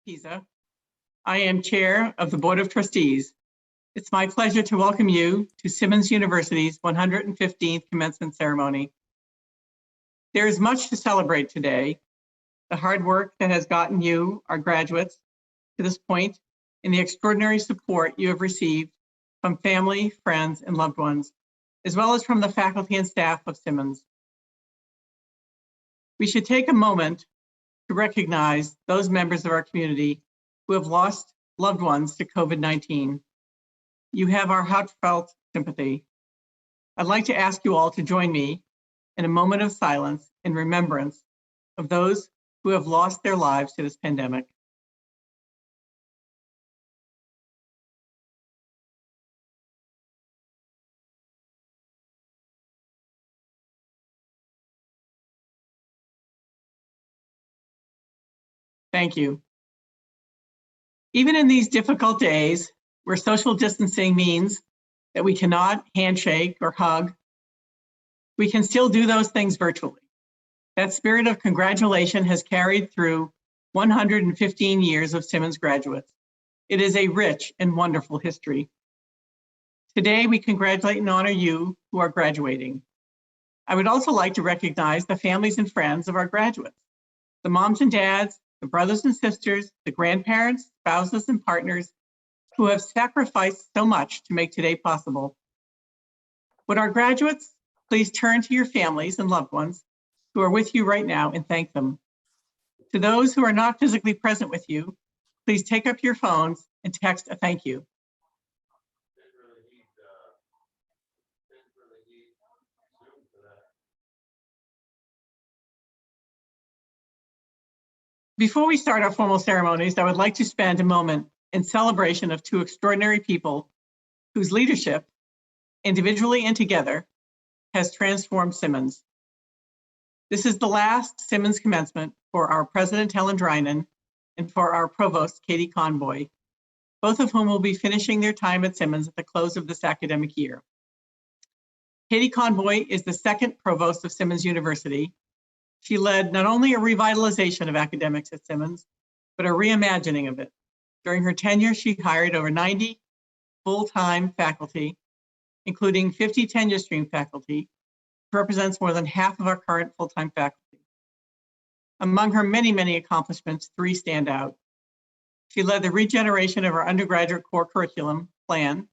Pisa. I am Chair of the Board of Trustees. It's my pleasure to welcome you to Simmons University's 115th commencement ceremony. There is much to celebrate today. The hard work that has gotten you, our graduates, to this point, and the extraordinary support you have received from family, friends, and loved ones, as well as from the faculty and staff of Simmons. We should take a moment to recognize those members of our community who have lost loved ones to COVID-19. You have our heartfelt sympathy. I'd like to ask you all to join me in a moment of silence in remembrance of those who have lost their lives to this pandemic. Thank you. Even in these difficult days where social distancing means that we cannot handshake or hug, we can still do those things virtually. That spirit of congratulation has carried through 115 years of Simmons graduates. It is a rich and wonderful history. Today, we congratulate and honor you who are graduating. I would also like to recognize the families and friends of our graduates, the moms and dads, the brothers and sisters, the grandparents, spouses, and partners who have sacrificed so much to make today possible. Would our graduates please turn to your families and loved ones who are with you right now and thank them. To those who are not physically present with you, please take up your phones and text a thank you. Before we start our formal ceremonies, I would like to spend a moment in celebration of two extraordinary people whose leadership, individually and together, has transformed Simmons. This is the last Simmons commencement for our President, Helen Drynan, and for our Provost, Katie Conboy, both of whom will be finishing their time at Simmons at the close of this academic year. Katie Conboy is the second Provost of Simmons University. She led not only a revitalization of academics at Simmons, but a reimagining of it. During her tenure, she hired over 90 full-time faculty, including 50 tenure stream faculty, which represents more than half of our current full-time faculty. Among her many, many accomplishments, three stand out. She led the regeneration of our undergraduate core curriculum plan,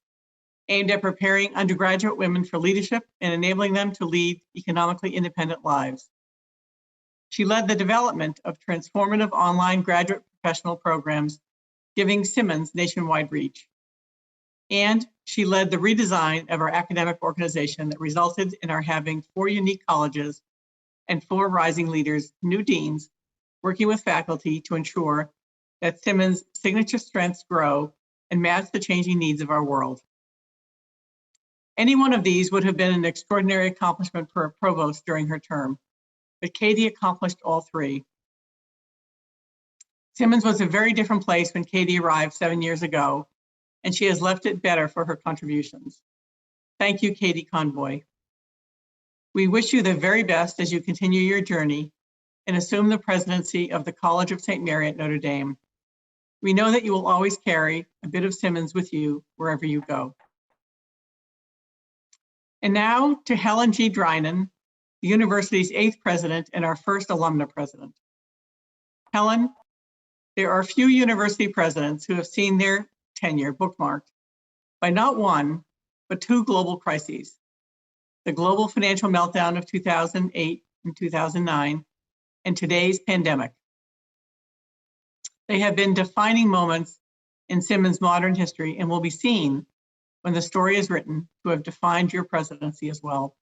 aimed at preparing undergraduate women for leadership and enabling them to lead economically independent lives. She led the development of transformative online graduate professional programs, giving Simmons nationwide reach. And she led the redesign of our academic organization that resulted in our having 4 unique colleges and 4 rising leaders, new deans, working with faculty to ensure that Simmons' signature strengths grow and match the changing needs of our world. Any one of these would have been an extraordinary accomplishment for a provost during her term, but Katie accomplished all 3. Simmons was a very different place when Katie arrived 7 years ago, and she has left it better for her contributions. Thank you, Katie Conboy. We wish you the very best as you continue your journey and assume the presidency of the College of St. Mary at Notre Dame. We know that you will always carry a bit of Simmons with you wherever you go. And now to Helen G. Drynan, the university's 8th president and our first alumna president. Helen, there are few university presidents who have seen their tenure bookmarked by not one, but 2 global crises: the global financial meltdown of 2008 and 2009, and today's pandemic. They have been defining moments in Simmons' modern history and will be seen when the story is written to have defined your presidency as well.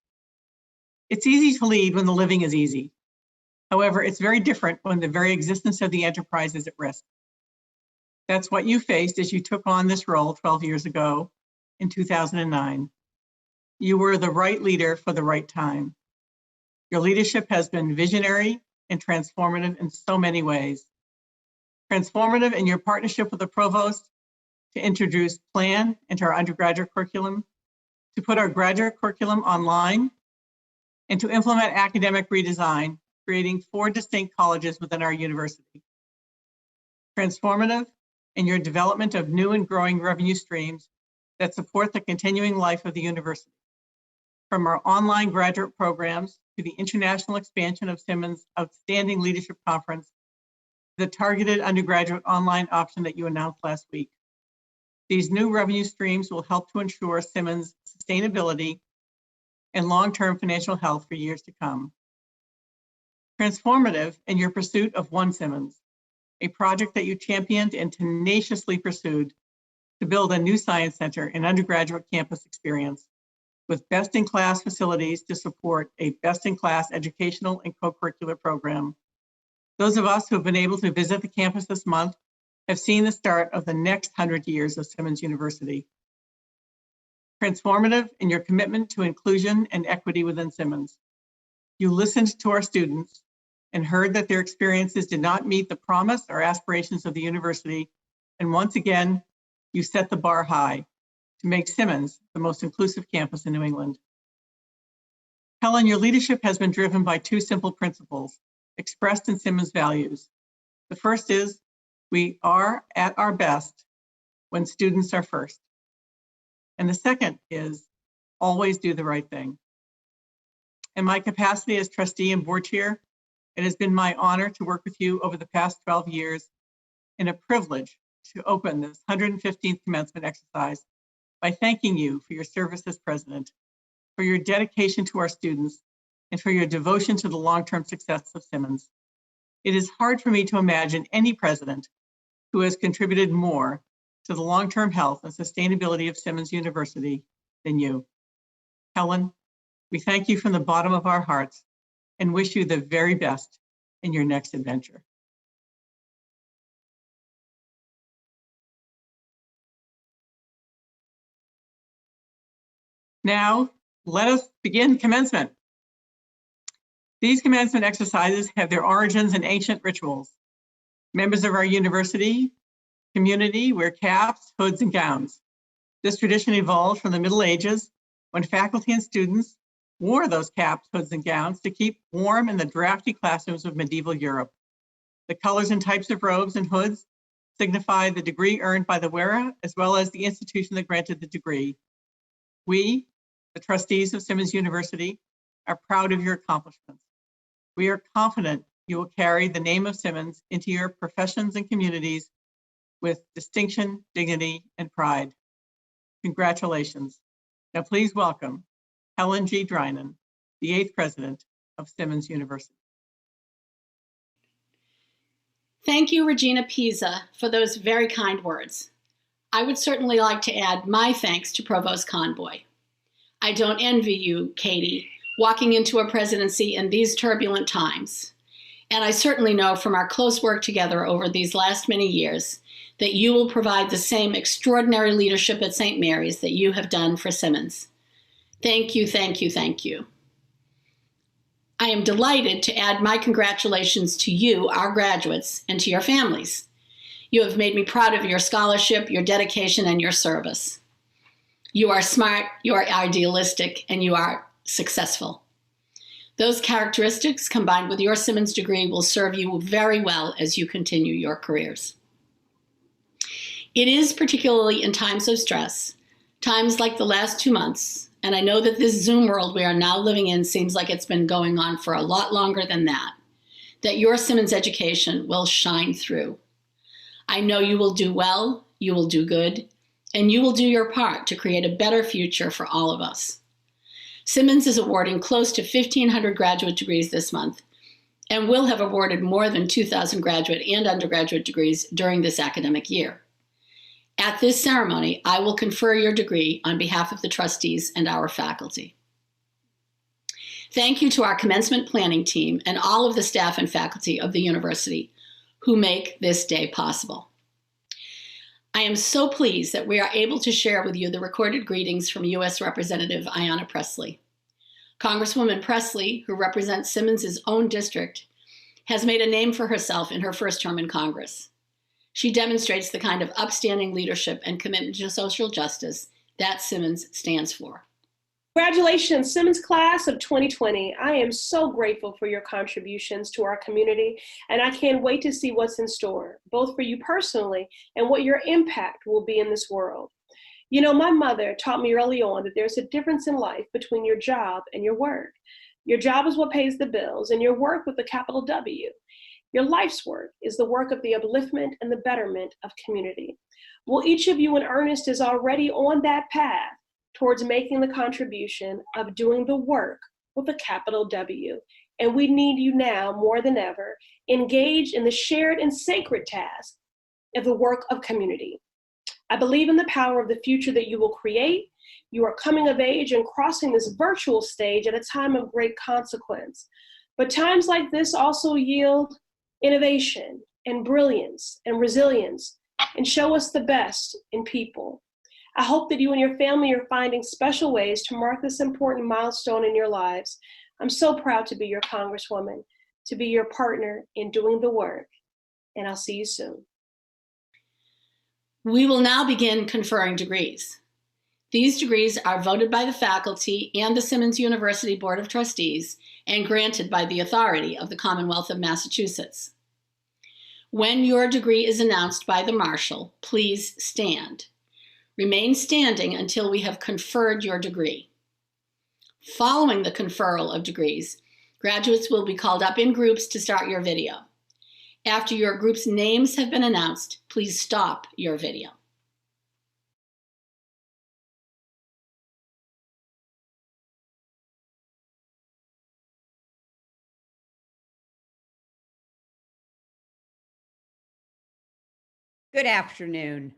It's easy to lead when the living is easy. However, it's very different when the very existence of the enterprise is at risk. That's what you faced as you took on this role 12 years ago in 2009. You were the right leader for the right time. Your leadership has been visionary and transformative in so many ways. Transformative in your partnership with the provost to introduce PLAN into our undergraduate curriculum, to put our graduate curriculum online, and to implement academic redesign, creating 4 distinct colleges within our university. transformative in your development of new and growing revenue streams that support the continuing life of the university. From our online graduate programs to the international expansion of Simmons' outstanding leadership conference, the targeted undergraduate online option that you announced last week. These new revenue streams will help to ensure Simmons' sustainability and long-term financial health for years to come. Transformative in your pursuit of One Simmons, a project that you championed and tenaciously pursued to build a new science center and undergraduate campus experience with best-in-class facilities to support a best-in-class educational and co-curricular program. Those of us who have been able to visit the campus this month have seen the start of the next 100 years of Simmons University. Transformative in your commitment to inclusion and equity within Simmons. You listened to our students and heard that their experiences did not meet the promise or aspirations of the university, and once again, you set the bar high to make Simmons the most inclusive campus in New England. Helen, your leadership has been driven by two simple principles expressed in Simmons' values. The first is, we are at our best when students are first. And the second is, always do the right thing. In my capacity as trustee and board chair, it has been my honor to work with you over the past 12 years and a privilege to open this 115th commencement exercise by thanking you for your service as president, for your dedication to our students, and for your devotion to the long-term success of Simmons. It is hard for me to imagine any president who has contributed more to the long-term health and sustainability of Simmons University than you. Helen, we thank you from the bottom of our hearts and wish you the very best in your next adventure. Now, let us begin commencement. These commencement exercises have their origins in ancient rituals. Members of our university community wear caps, hoods, and gowns. This tradition evolved from the Middle Ages when faculty and students wore those caps, hoods, and gowns to keep warm in the drafty classrooms of medieval Europe. The colors and types of robes and hoods signify the degree earned by the wearer, as well as the institution that granted the degree. We, the trustees of Simmons University, are proud of your accomplishments. We are confident you will carry the name of Simmons into your professions and communities with distinction, dignity, and pride. Congratulations. Now please welcome Helen G. Drynan, the 8th president of Simmons University. Thank you, Regina Pisa, for those very kind words. I would certainly like to add my thanks to Provost Conboy. I don't envy you, Katie, walking into a presidency in these turbulent times. And I certainly know from our close work together over these last many years that you will provide the same extraordinary leadership at St. Mary's that you have done for Simmons. Thank you, thank you, thank you. I am delighted to add my congratulations to you, our graduates, and to your families. You have made me proud of your scholarship, your dedication, and your service. You are smart, you are idealistic, and you are successful. Those characteristics, combined with your Simmons degree, will serve you very well as you continue your careers. It is particularly in times of stress, times like the last 2 months, and I know that this Zoom world we are now living in seems like it's been going on for a lot longer than that your Simmons education will shine through. I know you will do well, you will do good, and you will do your part to create a better future for all of us. Simmons is awarding close to 1,500 graduate degrees this month, and will have awarded more than 2,000 graduate and undergraduate degrees during this academic year. At this ceremony, I will confer your degree on behalf of the trustees and our faculty. Thank you to our commencement planning team and all of the staff and faculty of the university who make this day possible. I am so pleased that we are able to share with you the recorded greetings from U.S. Representative Ayanna Pressley. Congresswoman Pressley, who represents Simmons' own district, has made a name for herself in her first term in Congress. She demonstrates the kind of upstanding leadership and commitment to social justice that Simmons stands for. Congratulations, Simmons class of 2020. I am so grateful for your contributions to our community, and I can't wait to see what's in store, both for you personally and what your impact will be in this world. You know, my mother taught me early on that there's a difference in life between your job and your work. Your job is what pays the bills, and your work with a capital W. Your life's work is the work of the upliftment and the betterment of community. Well, each of you in earnest is already on that path towards making the contribution of doing the work with a capital W. And we need you now more than ever engaged in the shared and sacred task of the work of community. I believe in the power of the future that you will create. You are coming of age and crossing this virtual stage at a time of great consequence. But times like this also yield innovation and brilliance and resilience and show us the best in people. I hope that you and your family are finding special ways to mark this important milestone in your lives. I'm so proud to be your Congresswoman, to be your partner in doing the work, and I'll see you soon. We will now begin conferring degrees. These degrees are voted by the faculty and the Simmons University Board of Trustees and granted by the authority of the Commonwealth of Massachusetts. When your degree is announced by the marshal, please stand. Remain standing until we have conferred your degree. Following the conferral of degrees, graduates will be called up in groups to start your video. After your group's names have been announced, please stop your video. Good afternoon.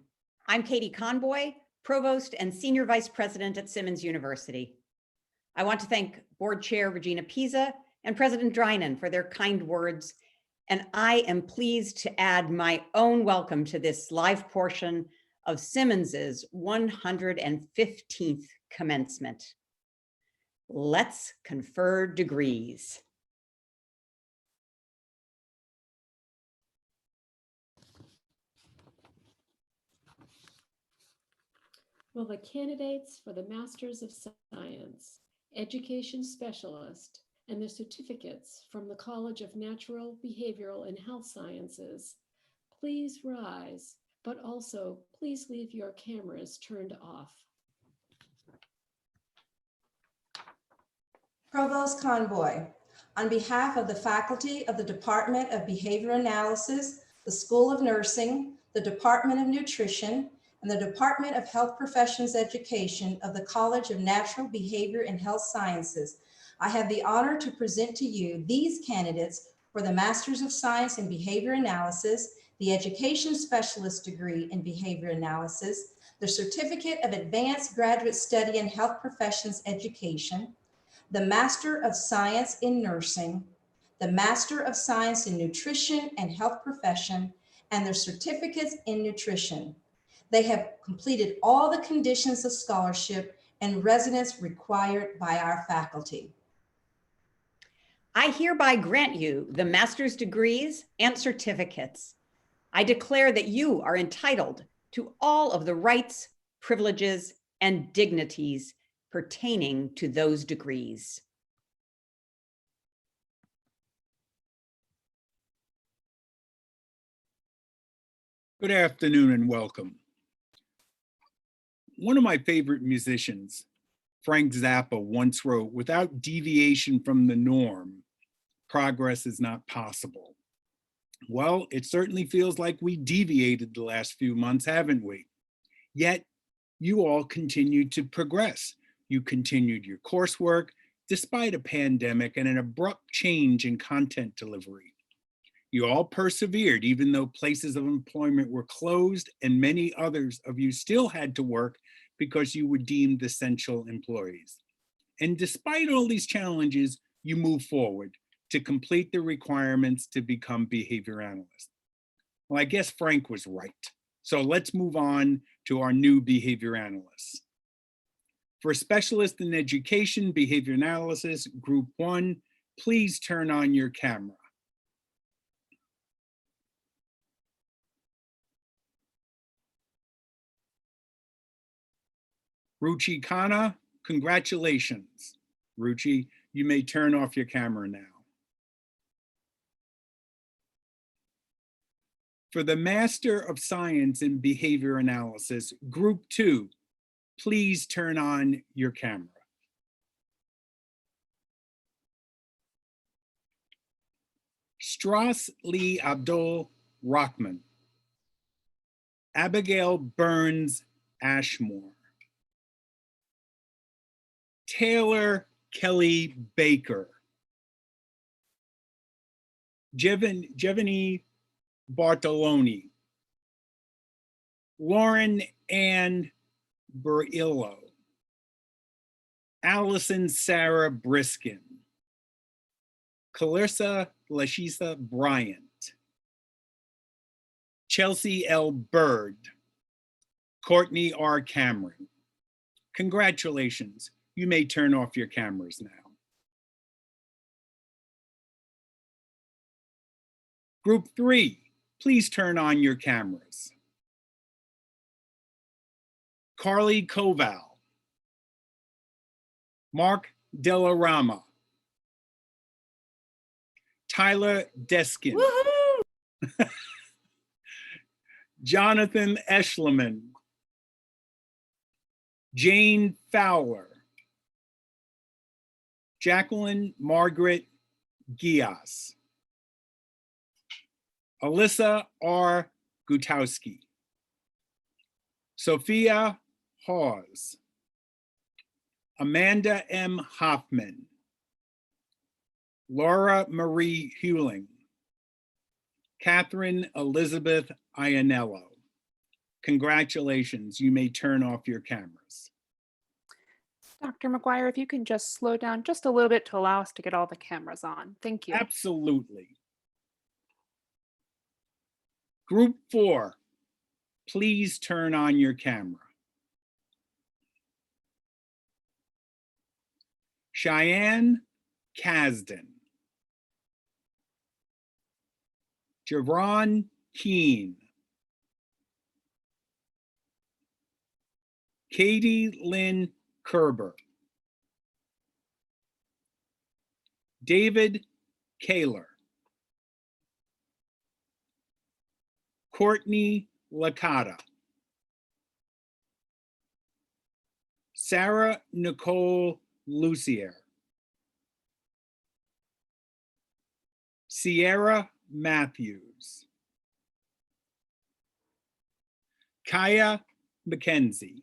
I'm Katie Conboy, Provost and Senior Vice President at Simmons University. I want to thank Board Chair Regina Pisa and President Drinan for their kind words, and I am pleased to add my own welcome to this live portion of Simmons's 115th commencement. Let's confer degrees. Will the candidates for the Masters of Science, Education Specialist, and the certificates from the College of Natural, Behavioral, and Health Sciences please rise, but also please leave your cameras turned off. Provost Conboy, on behalf of the faculty of the Department of Behavior Analysis, the School of Nursing, the Department of Nutrition, and the Department of Health Professions Education of the College of Natural Behavior and Health Sciences, I have the honor to present to you these candidates for the Masters of Science in Behavior Analysis, the Education Specialist degree in Behavior Analysis, the Certificate of Advanced Graduate Study in Health Professions Education, the Master of Science in Nursing, the Master of Science in Nutrition and Health Profession, and their certificates in nutrition. They have completed all the conditions of scholarship and residence required by our faculty. I hereby grant you the master's degrees and certificates. I declare that you are entitled to all of the rights, privileges, and dignities pertaining to those degrees. Good afternoon and welcome. One of my favorite musicians, Frank Zappa, once wrote, "Without deviation from the norm, progress is not possible." Well, it certainly feels like we deviated the last few months, haven't we? Yet, you all continued to progress. You continued your coursework despite a pandemic and an abrupt change in content delivery. You all persevered, even though places of employment were closed and many others of you still had to work because you were deemed essential employees. And despite all these challenges, you moved forward to complete the requirements to become behavior analysts. Well, I guess Frank was right. So let's move on to our new behavior analysts. For a specialist in education, behavior analysis, group 1, please turn on your camera. Ruchi Khanna, Congratulations, Ruchi. You may turn off your camera now. For the Master of Science in Behavior Analysis, Group 2, please turn on your camera. Strauss Lee Abdul Rahman, Abigail Burns Ashmore, Taylor Kelly Baker, Jevany Bartoloni, Lauren Ann Burillo, Allison Sarah Briskin, Clarissa Lashisa Bryant, Chelsea L. Bird, Courtney R. Cameron. Congratulations. You may turn off your cameras now. Group 3, please turn on your cameras. Carly Koval, Mark Delarama, Tyler Deskin, Jonathan Eschleman, Jane Fowler, Jacqueline Margaret Gias, Alyssa R. Gutowski, Sophia Hawes, Amanda M. Hoffman, Laura Marie Hewling, Catherine Elizabeth Ianello. Congratulations, you may turn off your cameras. Dr. McGuire, if you can just slow down just a little bit to allow us to get all the cameras on. Thank you. Absolutely. Group 4, please turn on your camera. Cheyenne Kasdan, Javron Keene, Katie Lynn Kerber, David Kaler, Courtney Licata, Sarah Nicole Lucier, Sierra Matthews, Kaya McKenzie,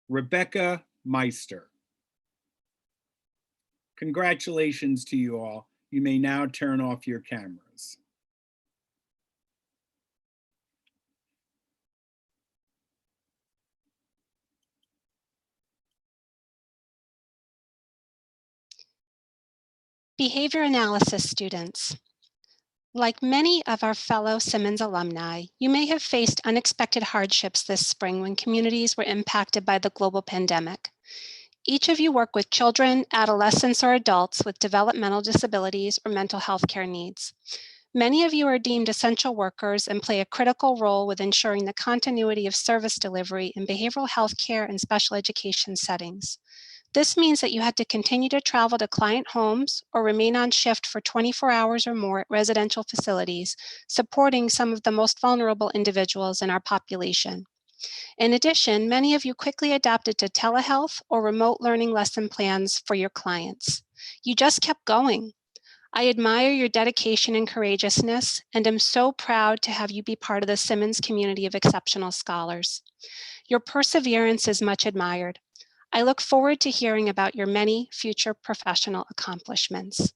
Rebecca Meister. Congratulations to you all. You may now turn off your cameras. Behavior analysis students. Like many of our fellow Simmons alumni, you may have faced unexpected hardships this spring when communities were impacted by the global pandemic. Each of you work with children, adolescents, or adults with developmental disabilities or mental health care needs. Many of you are deemed essential workers and play a critical role with ensuring the continuity of service delivery in behavioral health care and special education settings. This means that you had to continue to travel to client homes or remain on shift for 24 hours or more at residential facilities, supporting some of the most vulnerable individuals in our population. In addition, many of you quickly adapted to telehealth or remote learning lesson plans for your clients. You just kept going. I admire your dedication and courageousness, and am so proud to have you be part of the Simmons community of exceptional scholars. Your perseverance is much admired. I look forward to hearing about your many future professional accomplishments.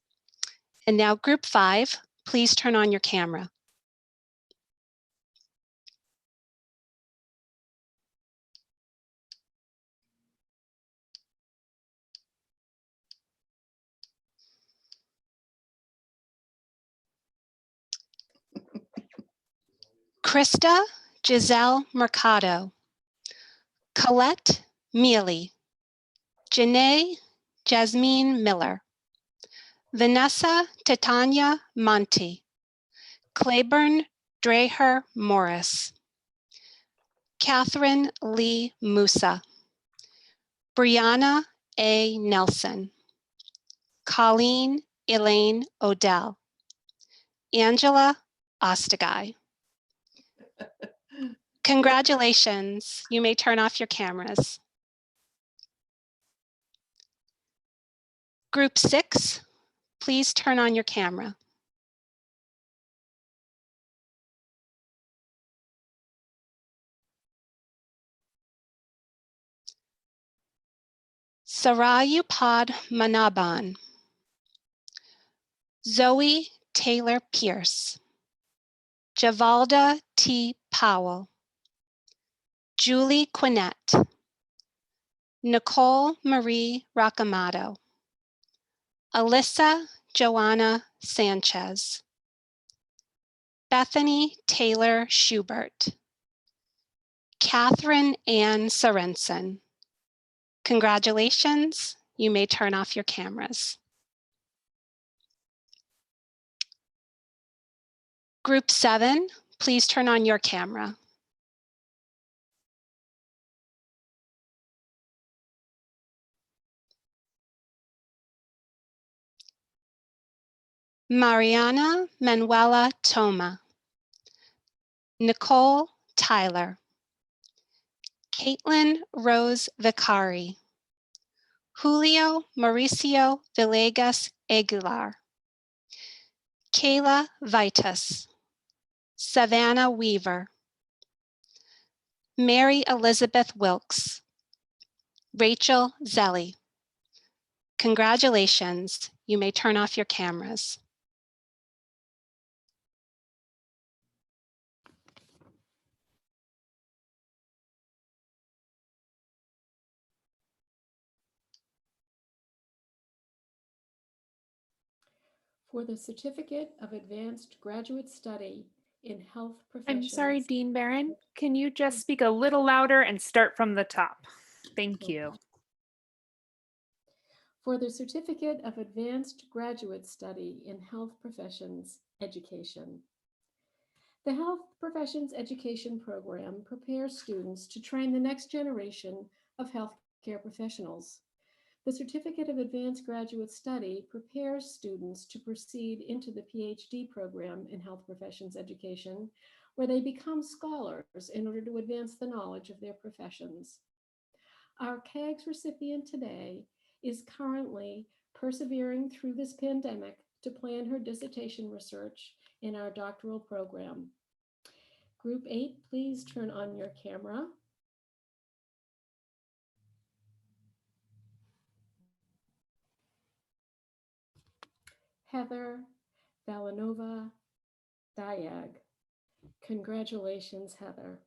And now, Group 5, please turn on your camera. Krista Giselle Mercado, Colette Mealy, Janae Jasmine Miller, Vanessa Titania Monti, Claiborne Dreher Morris, Catherine Lee Musa, Brianna A. Nelson, Colleen Elaine Odell, Angela Ostagai. Congratulations. You may turn off your cameras. Group 6, please turn on your camera. Sarayupad Manaban, Zoe Taylor Pierce, Javalda T. Powell, Julie Quinnett, Nicole Marie Rocamato, Alyssa Joanna Sanchez, Bethany Taylor Schubert, Catherine Ann Sorensen. Congratulations, you may turn off your cameras. Group 7, please turn on your camera. Mariana Manuela Toma, Nicole Tyler, Caitlin Rose Vicari, Julio Mauricio Villegas Aguilar, Kayla Vitus, Savannah Weaver, Mary Elizabeth Wilkes, Rachel Zelli. Congratulations, you may turn off your cameras. For the Certificate of Advanced Graduate Study in Health Professions. I'm sorry, Dean Barron. Can you just speak a little louder and start from the top? Thank you. For the Certificate of Advanced Graduate Study in Health Professions Education. The Health Professions Education Program prepares students to train the next generation of healthcare professionals. The Certificate of Advanced Graduate Study prepares students to proceed into the PhD program in health professions education, where they become scholars in order to advance the knowledge of their professions. Our CAGS recipient today is currently persevering through this pandemic to plan her dissertation research in our doctoral program. Group 8, please turn on your camera. Heather Valanova Diag. Congratulations, Heather.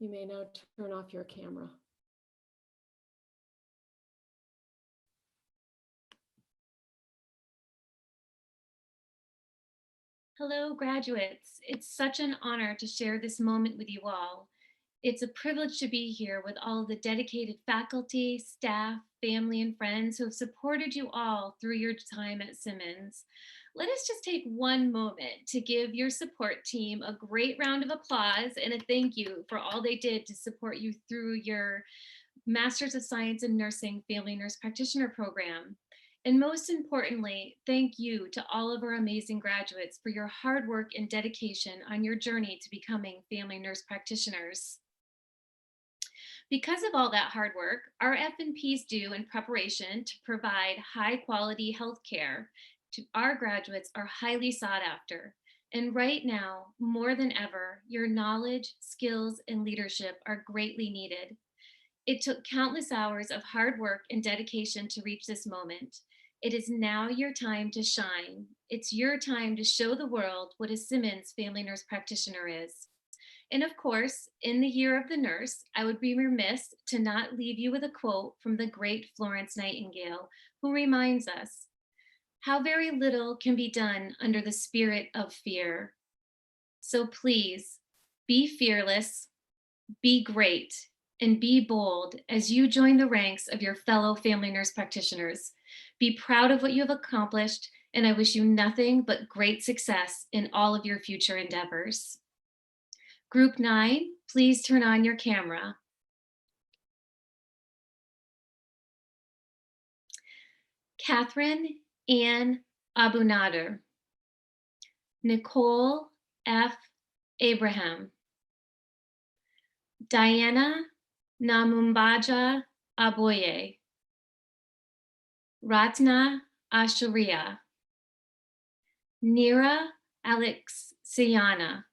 You may now turn off your camera. Hello, graduates. It's such an honor to share this moment with you all. It's a privilege to be here with all the dedicated faculty, staff, family, and friends who have supported you all through your time at Simmons. Let us just take one moment to give your support team a great round of applause and a thank you for all they did to support you through your Master's of Science in Nursing Family Nurse Practitioner program. And most importantly, thank you to all of our amazing graduates for your hard work and dedication on your journey to becoming family nurse practitioners. Because of all that hard work, our F&Ps do in preparation to provide high quality healthcare to our graduates are highly sought after. And right now, more than ever, your knowledge, skills, and leadership are greatly needed. It took countless hours of hard work and dedication to reach this moment. It is now your time to shine. It's your time to show the world what a Simmons family nurse practitioner is. And of course, in the year of the nurse, I would be remiss to not leave you with a quote from the great Florence Nightingale, who reminds us how very little can be done under the spirit of fear. So please be fearless, be great, and be bold as you join the ranks of your fellow family nurse practitioners. Be proud of what you have accomplished, and I wish you nothing but great success in all of your future endeavors. Group 9, please turn on your camera. Catherine Ann Abunader. Nicole F. Abraham. Diana Namumbaja Aboye. Ratna Asharia. Neera Alex Sayana.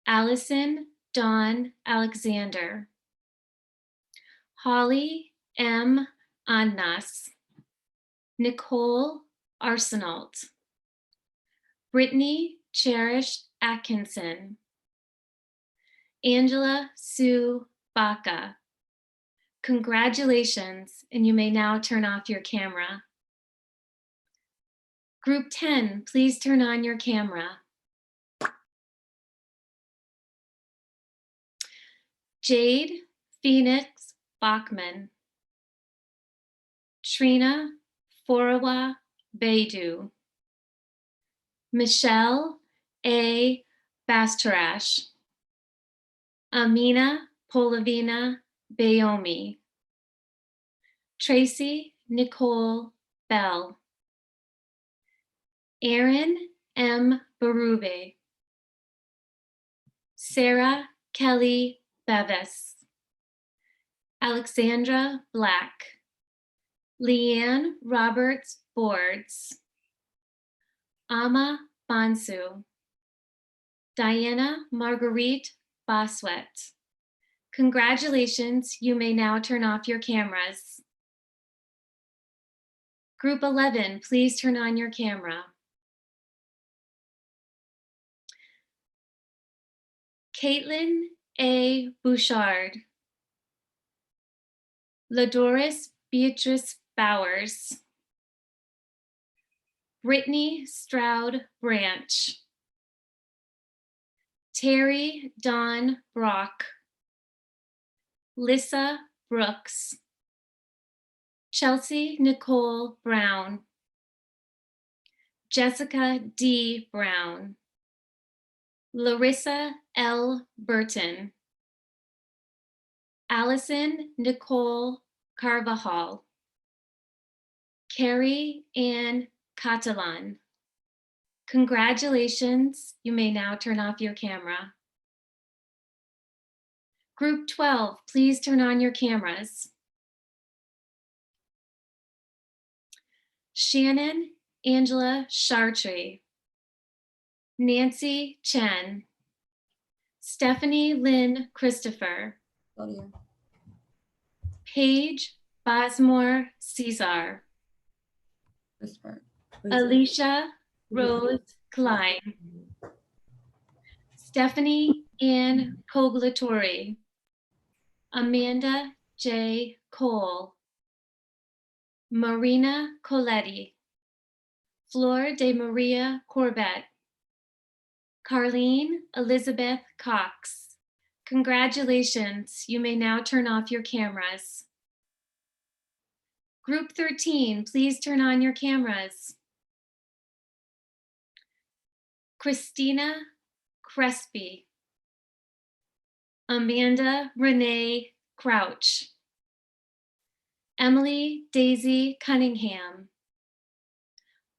Allison Dawn Alexander. Holly M. Annas. Nicole Arsenault. Brittany Cherish Atkinson. Angela Sue Baca. Congratulations, and you may now turn off your camera. Group 10, please turn on your camera. Jade Phoenix Bachman. Trina Forawa Baidu. Michelle A. Bastarash. Amina Polavina Bayomi. Tracy Nicole Bell. Erin M. Berube. Sarah Kelly Bevis. Alexandra Black. Leanne Roberts Boards. Ama Bansu. Diana Marguerite Boswet. Congratulations, you may now turn off your cameras. Group 11, please turn on your camera. Caitlin A. Bouchard. Ladoris Beatrice Bowers. Brittany Stroud Branch. Terry Dawn Brock. Lissa Brooks. Chelsea Nicole Brown. Jessica D. Brown. Larissa L. Burton. Allison Nicole Carvajal. Carrie Ann Catalan. Congratulations, you may now turn off your camera. Group 12, please turn on your cameras. Shannon Angela Chartrey. Nancy Chen. Stephanie Lynn Christopher. Paige Bosmore Cesar. Alicia Rose Klein. Stephanie Ann Coglatori. Amanda J. Cole. Marina Coletti. Flor de Maria Corbett. Carlene Elizabeth Cox. Congratulations, you may now turn off your cameras. Group 13, please turn on your cameras. Christina Crespi. Amanda Renee Crouch. Emily Daisy Cunningham.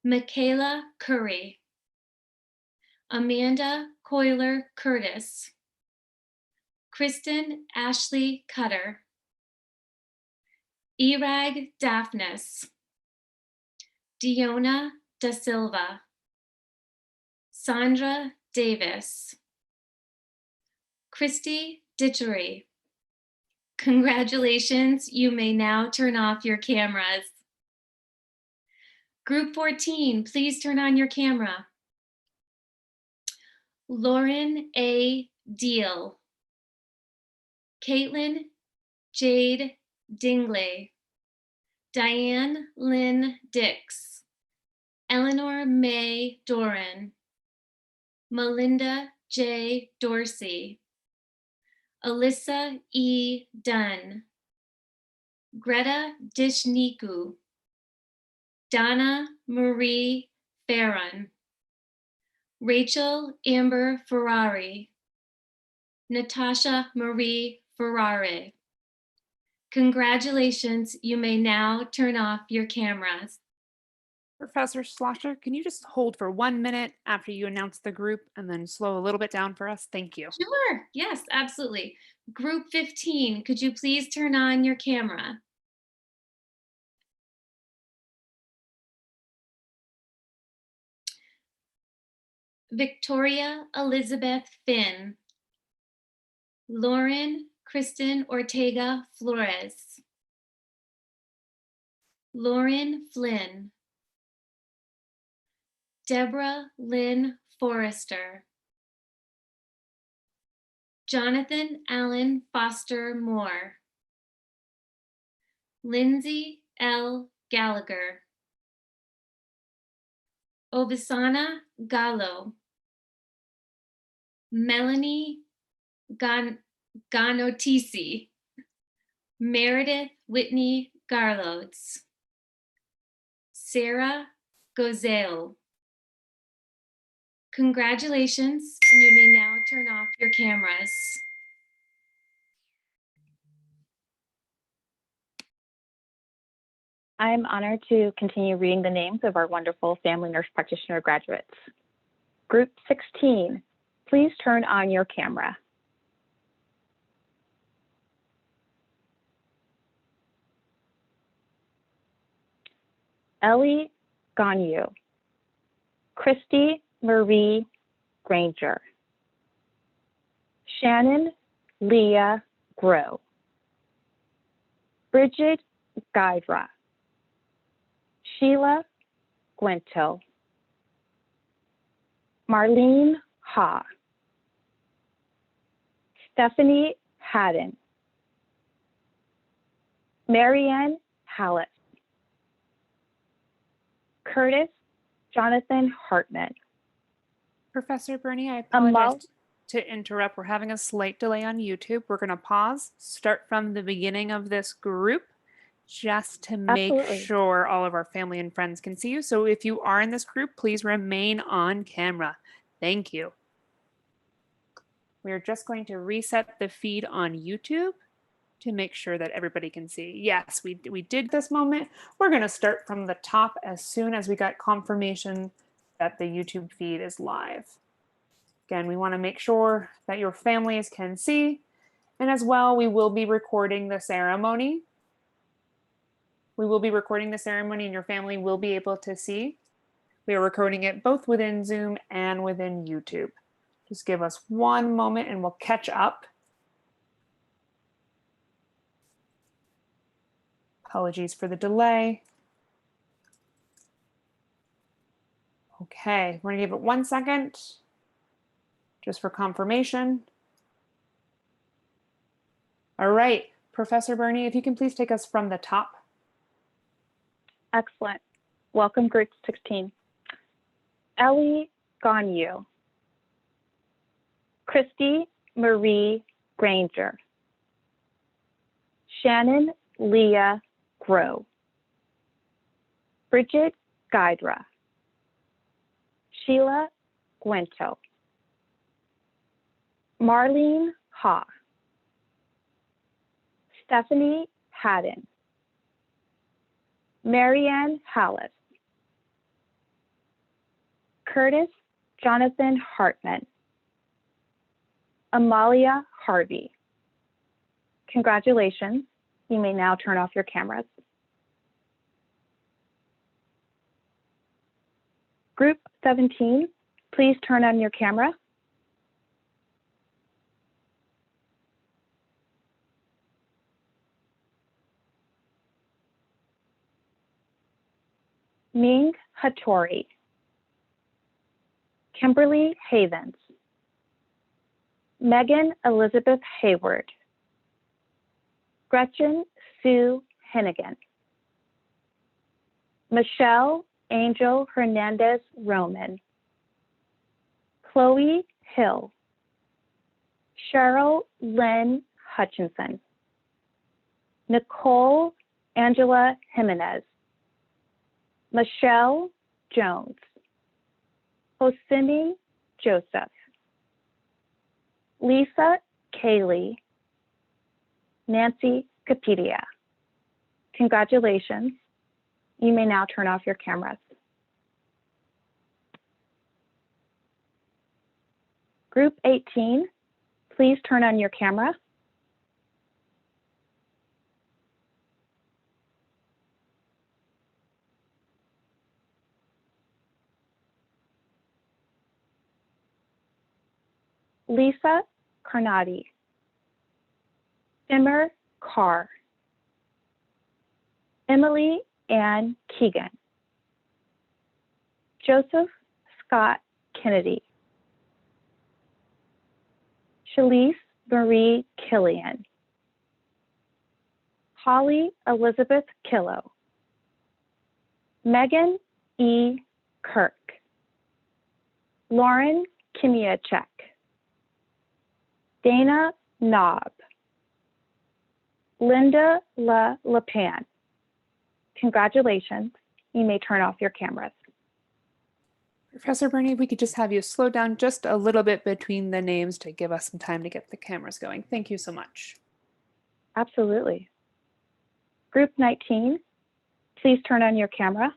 Michaela Curry. Amanda Coiler Curtis. Kristen Ashley Cutter. Irag Daphnis. Diona Da Silva. Sandra Davis. Christy Ditchery. Congratulations, you may now turn off your cameras. Group 14, please turn on your camera. Lauren A. Deal. Caitlin Jade Dingley. Diane Lynn Dix. Eleanor May Doran. Melinda J. Dorsey. Alyssa E. Dunn. Greta Dishniku. Donna Marie Farron. Rachel Amber Ferrari. Natasha Marie Ferrare. Congratulations, you may now turn off your cameras. Professor Schlosser, can you just hold for 1 minute after you announce the group and then slow a little bit down for us? Thank you. Sure, yes, absolutely. Group 15, could you please turn on your camera? Victoria Elizabeth Finn. Lauren Kristen Ortega Flores. Lauren Flynn. Deborah Lynn Forrester. Jonathan Allen Foster Moore. Lindsay L. Gallagher. Obisana Gallo. Melanie Ganotisi. Meredith Whitney Garlodes. Sarah Gozale. Congratulations, and you may now turn off your cameras. I am honored to continue reading the names of our wonderful family nurse practitioner graduates. Group 16, please turn on your camera. Ellie Ganyu, Christy Marie Granger, Shannon Leah Grow, Bridget Guidra, Sheila Gwento, Marlene Ha, Stephanie Haddon, Marianne Hallett, Curtis Jonathan Hartman. Professor Burney, I apologize to interrupt. We're having a slight delay on YouTube. We're going to pause, start from the beginning of this group, just to make sure all of our family and friends can see you. So if you are in this group, please remain on camera. Thank you. We're just going to reset the feed on YouTube to make sure that everybody can see. Yes, we did this moment. We're going to start from the top as soon as we got confirmation that the YouTube feed is live. Again, we want to make sure that your families can see. And as well, we will be recording the ceremony. We will be recording the ceremony and your family will be able to see. We are recording it both within Zoom and within YouTube. Just give us 1 moment and we'll catch up. Apologies for the delay. Okay, we're gonna give it 1 second just for confirmation. All right, Professor Burney, if you can please take us from the top. Excellent. Welcome, Group 16. Ellie Ganyu, Christy Marie Granger, Shannon Leah Grow, Bridget Guidra, Sheila Gwento, Marlene Ha, Stephanie Haddon, Marianne Hallett, Curtis Jonathan Hartman, Amalia Harvey. Congratulations. You may now turn off your cameras. Group 17, please turn on your camera. Ming Hattori, Kimberly Havens, Megan Elizabeth Hayward, Gretchen Sue Hennigan, Michelle Angel Hernandez Roman, Chloe Hill, Cheryl Lynn Hutchinson, Nicole Angela Jimenez, Michelle Jones, Hosini Joseph, Lisa Kaylee, Nancy Capedia. Congratulations. You may now turn off your cameras. Group 18, please turn on your camera. Lisa Carnati, Simmer Carr, Emily Ann Keegan, Joseph Scott Kennedy, Shalise Marie Killian, Holly Elizabeth Killow, Megan E. Kirk, Lauren Kimiachek, Dana Knob, Linda La Lepan. Congratulations. You may turn off your cameras. Professor Burney, if we could just have you slow down just a little bit between the names to give us some time to get the cameras going. Thank you so much. Absolutely. Group 19, please turn on your camera.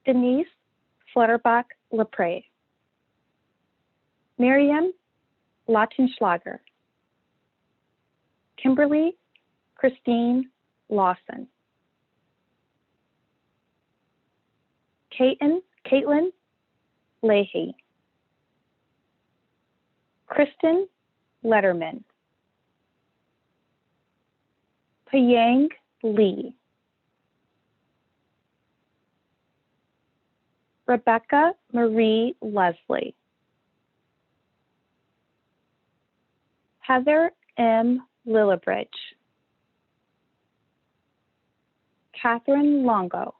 Denise Flutterbach Lepre, Miriam Lautenschlager, Kimberly Christine Lawson, Caitlin Leahy, Kristen Letterman, Payang Lee, Rebecca Marie Leslie, Heather M. Lillibridge, Catherine Longo,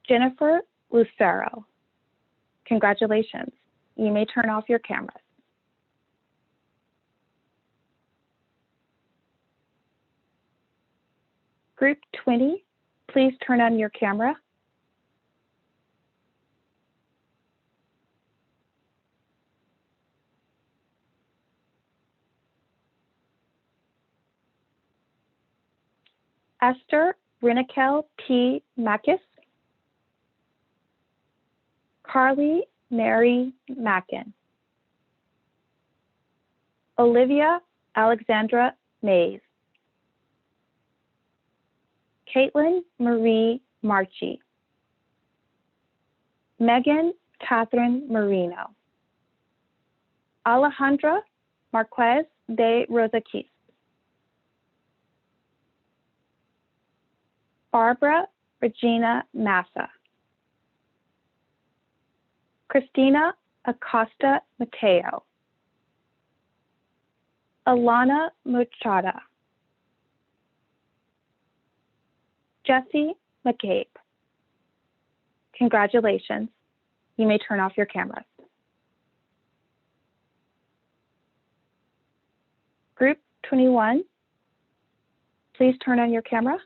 Jennifer Lucero. Congratulations. You may turn off your cameras. Group 20, please turn on your camera. Esther Rinikel P. Mackis, Carly Mary Mackin, Olivia Alexandra Mays, Caitlin Marie Marchi, Megan Catherine Marino, Alejandra Marquez de Rosaquis, Barbara Regina Massa, Christina Acosta Mateo, Alana Machada, Jesse McCabe. Congratulations. You may turn off your cameras. Group 21, please turn on your camera.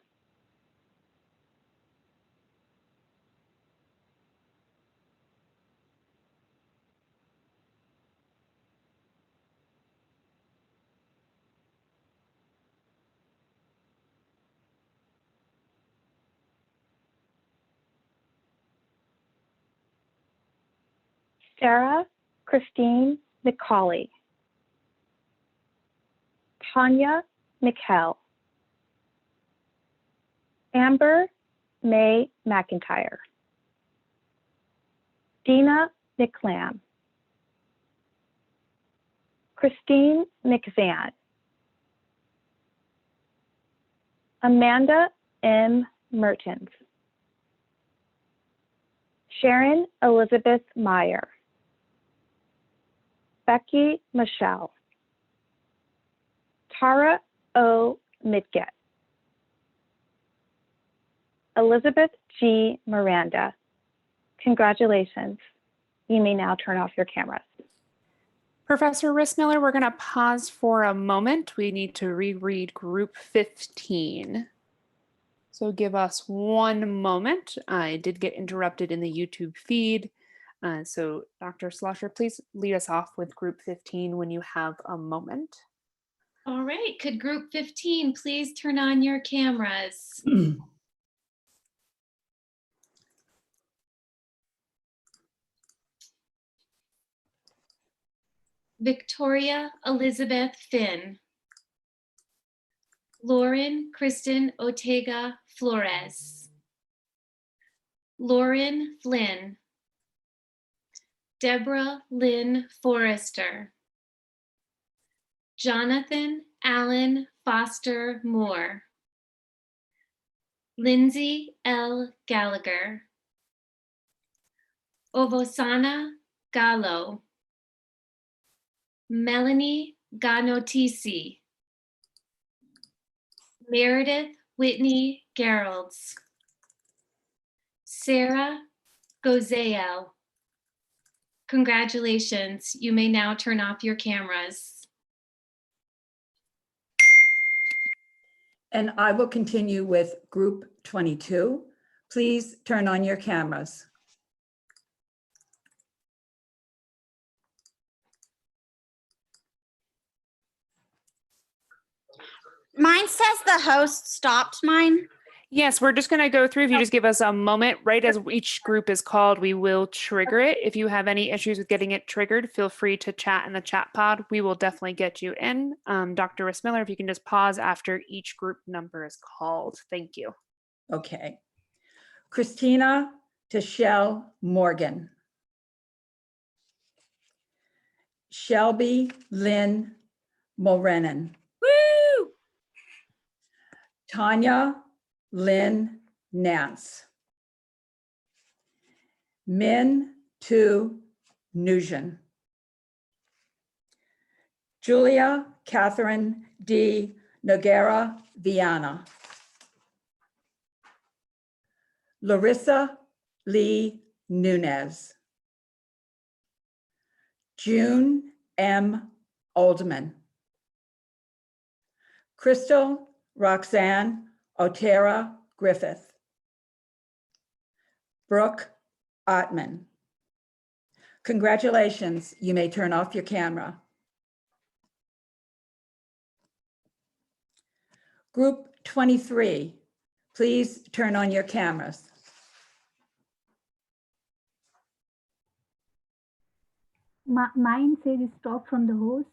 Sarah Christine McCauley, Tanya McHell, Amber May McIntyre, Dina McLam, Christine McVan, Amanda M. Mertens, Sharon Elizabeth Meyer, Becky Michelle, Tara O. Midget, Elizabeth G. Miranda. Congratulations. You may now turn off your cameras. Professor Rissmiller, we're going to pause for a moment. We need to reread group 15. So give us one moment. I did get interrupted in the YouTube feed. So Dr. Schlosser, please lead us off with group 15 when you have a moment. All right, could group 15 please turn on your cameras? Victoria Elizabeth Finn. Lauren Kristen Ortega Flores. Lauren Flynn. Deborah Lynn Forrester. Jonathan Allen Foster Moore. Lindsay L. Gallagher. Ovosana Gallo. Melanie Ganotisi. Meredith Whitney Gerolds. Sarah Gozael. Congratulations, you may now turn off your cameras. And I will continue with group 22. Please turn on your cameras. Mine says the host stopped mine. Yes, we're just going to go through. If you just give us a moment, right as each group is called, we will trigger it. If you have any issues with getting it triggered, feel free to chat in the chat pod. We will definitely get you in. Dr. Rissmiller, if you can just pause after each group number is called. Thank you. Okay. Christina Tashelle Morgan. Shelby Lynn Morenin. Woo! Tanya Lynn Nance. Min Tu Nugent. Julia Catherine D. Noguera Viana. Larissa Lee Nunez. June M. Oldman. Crystal Roxanne Otera Griffith. Brooke Ottman. Congratulations, you may turn off your camera. Group 23, please turn on your cameras. Mine says stop from the host.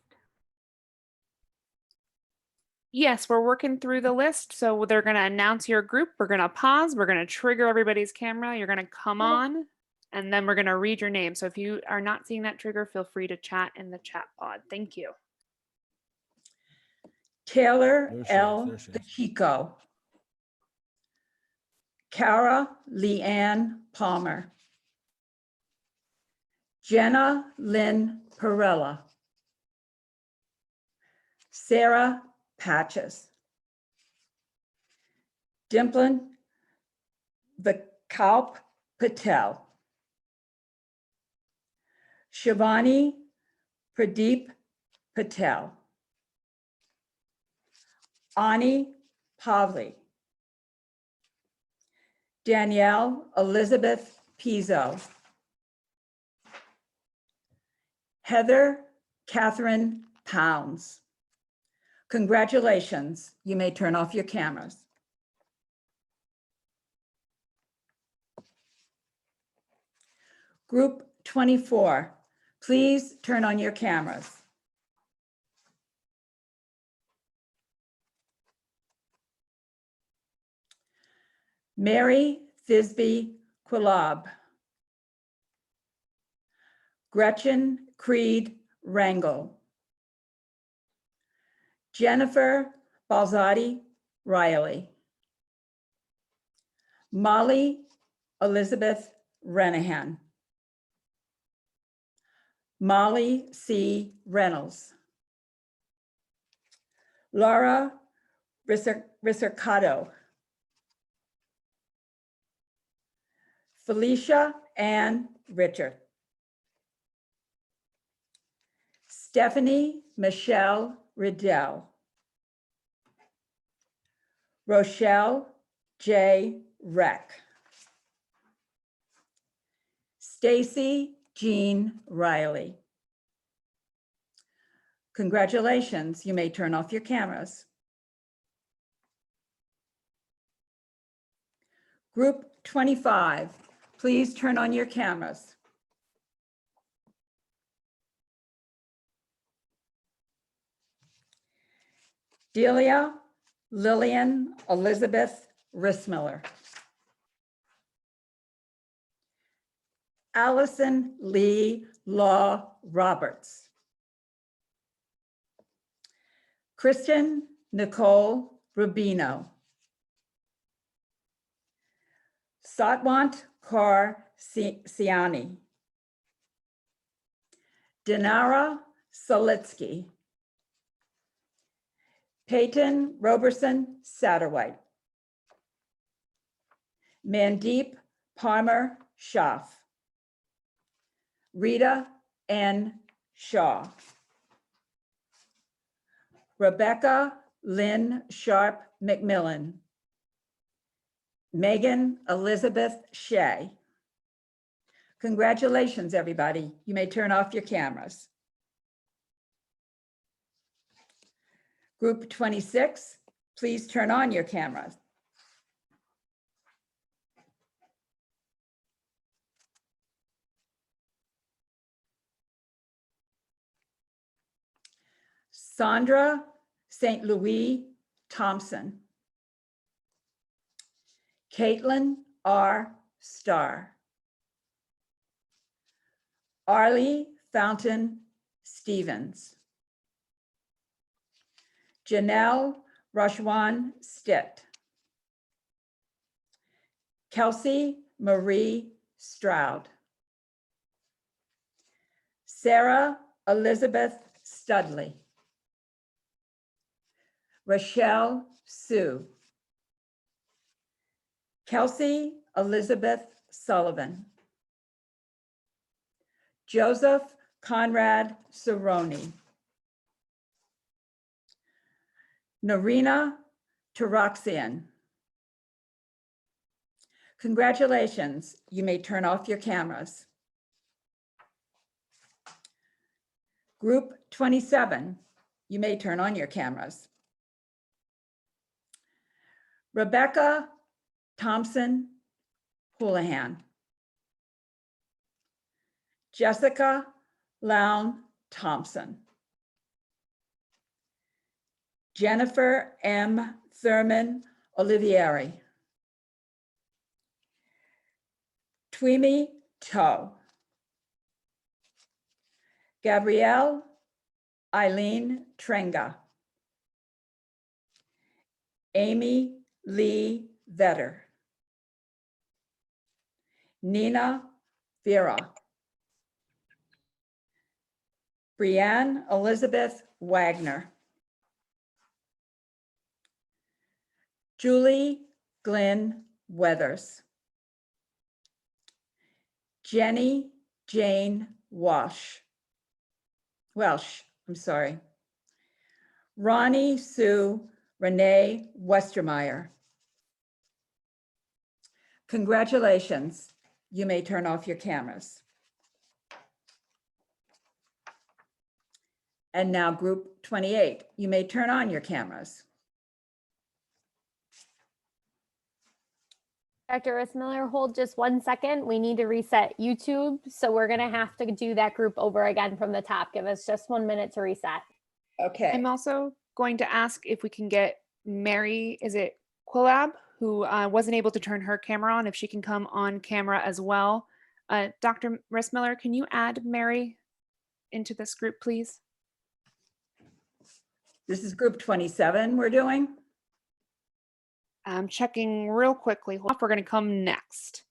Yes, we're working through the list. So they're going to announce your group. We're going to pause. We're going to trigger everybody's camera. You're going to come on, and then we're going to read your name. So if you are not seeing that trigger, feel free to chat in the chat pod. Thank you. Taylor L. DeChico. Cara Leanne Palmer. Jenna Lynn Perella. Sarah Patches. Dimplin Vikalp Patel. Shivani Pradeep Patel. Ani Pavli. Danielle Elizabeth Pizzo. Heather Catherine Pounds. Congratulations, you may turn off your cameras. Group 24, please turn on your cameras. Mary Thisbe Quilab. Gretchen Creed Rangel. Jennifer Balzati Riley. Molly Elizabeth Renahan. Molly C. Reynolds. Laura Ricercato. Felicia Ann Richard. Stephanie Michelle Riddell. Rochelle J. Reck. Stacy Jean Riley. Congratulations, you may turn off your cameras. Group 25, please turn on your cameras. Delia Lillian Elizabeth Rissmiller. Allison Lee Law Roberts. Kristen Nicole Rubino. Satwant Kaur Siani. Dinara Solitsky. Peyton Roberson Satterwhite. Mandeep Palmer Schaff. Rita N. Shaw. Rebecca Lynn Sharp McMillan. Megan Elizabeth Shea. Congratulations, everybody. You may turn off your cameras. Group 26, please turn on your cameras. Sandra St. Louis Thompson. Caitlin R. Starr. Arlie Fountain Stevens. Janelle Rashwan Stitt. Kelsey Marie Stroud. Sarah Elizabeth Studley. Rochelle Sue. Kelsey Elizabeth Sullivan. Joseph Conrad Cerrone. Narina Taraxian. Congratulations, you may turn off your cameras. Group 27, you may turn on your cameras. Rebecca Thompson Houlihan. Jessica Lown Thompson. Jennifer M. Thurman Olivieri. Twimi Toe. Gabrielle Eileen Trenga. Amy Lee Vetter. Nina Vera. Brianne Elizabeth Wagner. Julie Glenn Weathers. Jenny Jane Welsh, I'm sorry. Ronnie Sue Renee Westermeyer. Congratulations. You may turn off your cameras. And now group 28, you may turn on your cameras. Dr. Rissmiller, hold just 1 second. We need to reset YouTube. So we're going to have to do that group over again from the top. Give us just 1 minute to reset. Okay. I'm also going to ask if we can get Mary, is it Quillab, who wasn't able to turn her camera on, if she can come on camera as well. Dr. Rissmiller, can you add Mary into this group, please? This is group 27 we're doing. I'm checking real quickly. We're going to come next.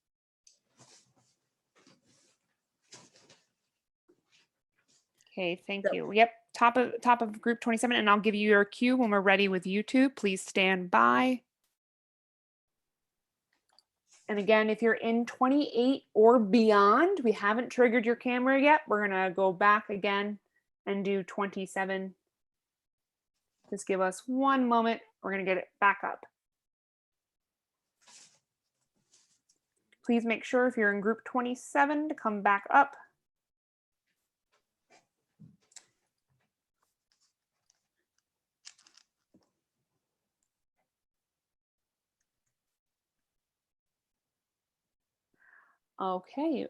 Okay, thank you. Yep, top of group 27, and I'll give you your cue when we're ready with YouTube. Please stand by. And again, if you're in 28 or beyond, we haven't triggered your camera yet. We're going to go back again and do 27. Just give us one moment. We're going to get it back up. Please make sure if you're in group 27 to come back up. Okay,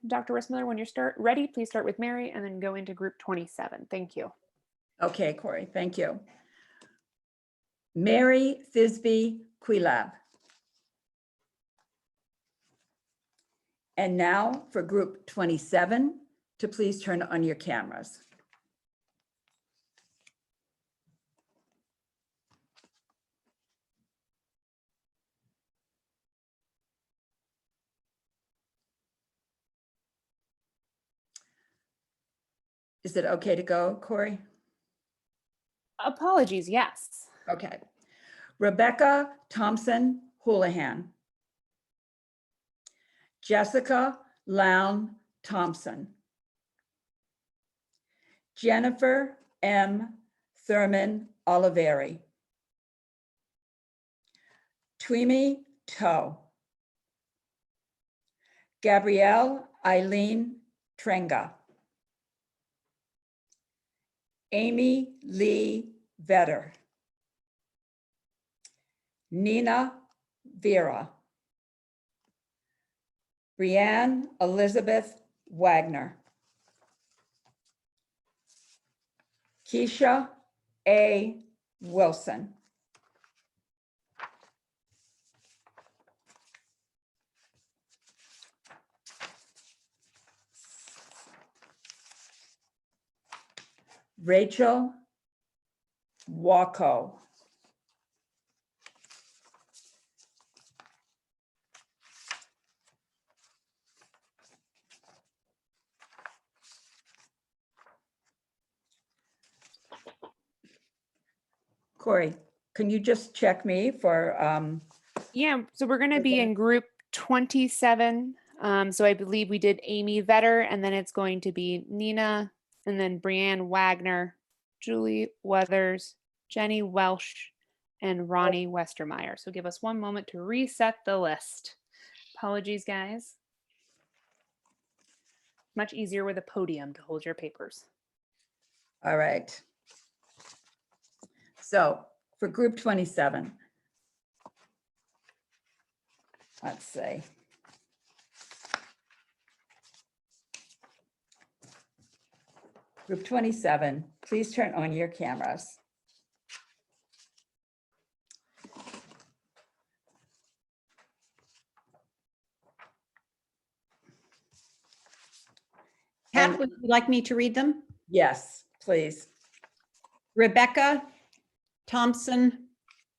Dr. Rissmiller, when you're ready, please start with Mary and then go into group 27. Thank you. Okay, Corey, thank you. Mary Thisbe Quilab. And now for group 27 to please turn on your cameras. Is it okay to go, Corey? Apologies, yes. Okay. Rebecca Thompson Houlihan. Jessica Lown Thompson. Jennifer M. Thurman Oliveri. Twimi Toe. Gabrielle Eileen Trenga. Amy Lee Vetter. Nina Vera. Brianne Elizabeth Wagner. Keisha A. Wilson. Rachel Wacko. Corey, can you just check me for Yeah, so we're going to be in group 27. So I believe we did Amy Vetter, and then it's going to be Nina, and then Brianne Wagner, Julie Weathers, Jenny Welsh, and Ronnie Westermeyer. So give us one moment to reset the list. Apologies, guys. Much easier with a podium to hold your papers. All right. So for group 27, let's see. Group 27, please turn on your cameras. Pat, would you like me to read them? Yes, please. Rebecca Thompson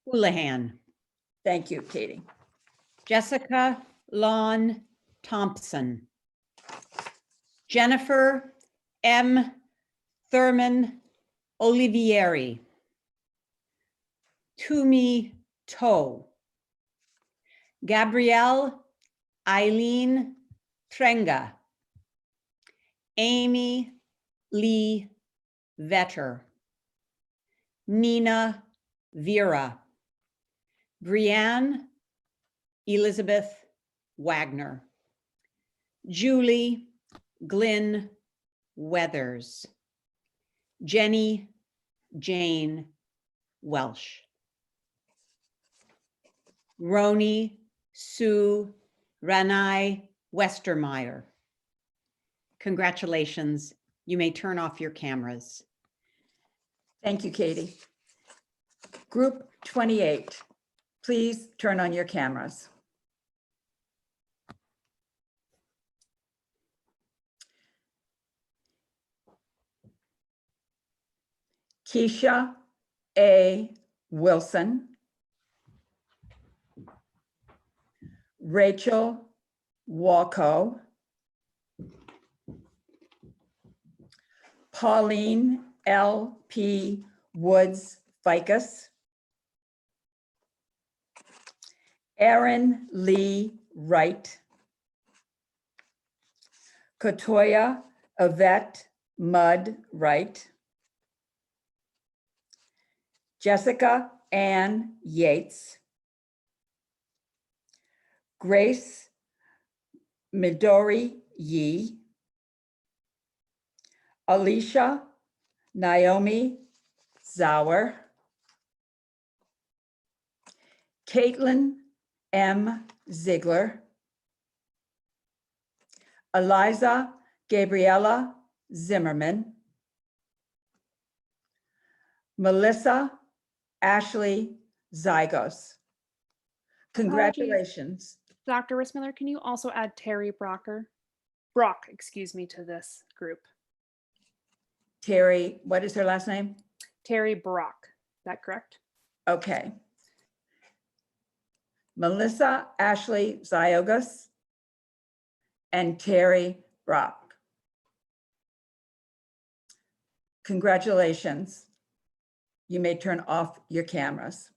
Houlihan. Thank you, Katie. Jessica Lawn Thompson. Jennifer M. Thurman Olivieri. Tumi Toe. Gabrielle Eileen Trenga. Amy Lee Vetter. Nina Vera. Brianne Elizabeth Wagner. Julie Glynn Weathers. Jenny Jane Welsh. Roni Sue Ranai Westermeyer. Congratulations. You may turn off your cameras. Thank you, Katie. Group 28, please turn on your cameras. Keisha A. Wilson. Rachel Wacko. Pauline L. P. Woods Ficus. Erin Lee Wright. Katoya Yvette Mud Wright, Jessica Ann Yates, Grace Midori Yee, Alicia Naomi Zauer, Caitlin M. Ziegler, Eliza Gabriella Zimmerman, Melissa Ashley Zygos. Congratulations. Dr. Rissmiller, can you also add Terry Brock, excuse me, to this group? Terry, what is her last name? Terry Brock, is that correct? Okay. Melissa Ashley Zygos and Terry Brock. Congratulations. You may turn off your cameras.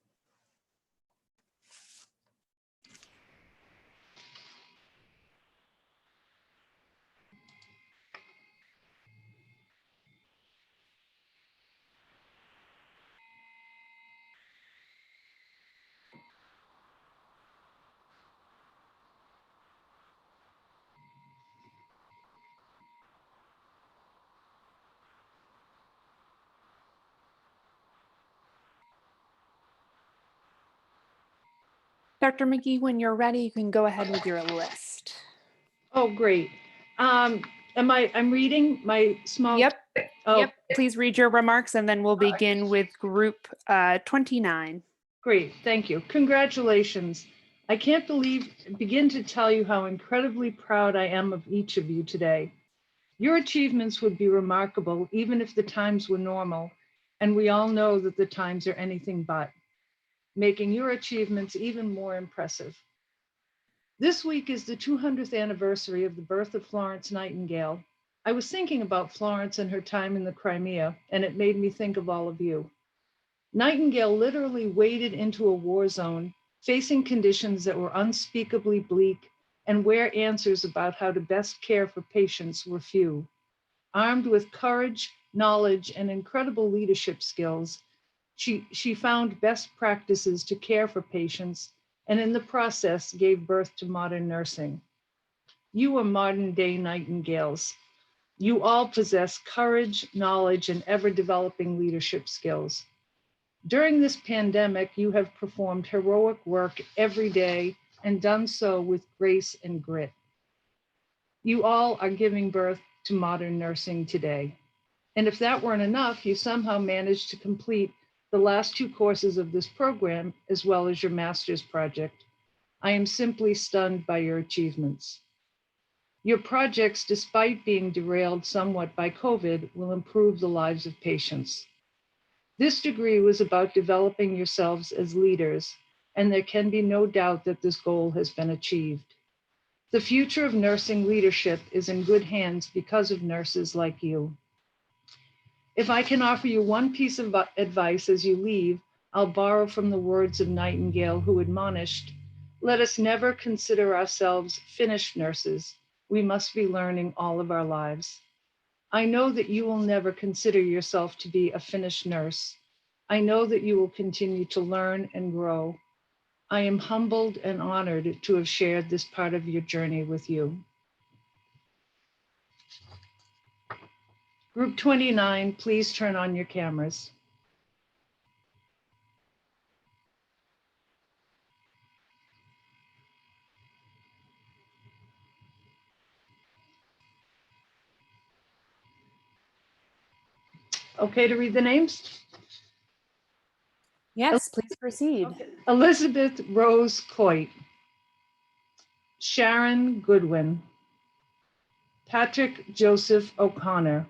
Dr. McGee, when you're ready, you can go ahead with your list. Oh, great. I'm reading my small. Yep. Oh, Yep. Please read your remarks and then we'll begin with group 29. Great. Thank you. Congratulations. I can't begin to tell you how incredibly proud I am of each of you today. Your achievements would be remarkable even if the times were normal, and we all know that the times are anything but, making your achievements even more impressive. This week is the 200th anniversary of the birth of Florence Nightingale. I was thinking about Florence and her time in the Crimea, and it made me think of all of you. Nightingale literally waded into a war zone, facing conditions that were unspeakably bleak and where answers about how to best care for patients were few. Armed with courage, knowledge, and incredible leadership skills, she found best practices to care for patients, and in the process gave birth to modern nursing. You are modern day Nightingales. You all possess courage, knowledge, and ever-developing leadership skills. During this pandemic, you have performed heroic work every day and done so with grace and grit. You all are giving birth to modern nursing today. And if that weren't enough, you somehow managed to complete the last 2 courses of this program, as well as your master's project. I am simply stunned by your achievements. Your projects, despite being derailed somewhat by COVID, will improve the lives of patients. This degree was about developing yourselves as leaders, and there can be no doubt that this goal has been achieved. The future of nursing leadership is in good hands because of nurses like you. If I can offer you one piece of advice as you leave, I'll borrow from the words of Nightingale, who admonished, "Let us never consider ourselves finished nurses. We must be learning all of our lives." I know that you will never consider yourself to be a finished nurse. I know that you will continue to learn and grow. I am humbled and honored to have shared this part of your journey with you. Group 29, please turn on your cameras. Okay to read the names? Yes, please proceed. Okay. Elizabeth Rose Coit, Sharon Goodwin, Patrick Joseph O'Connor,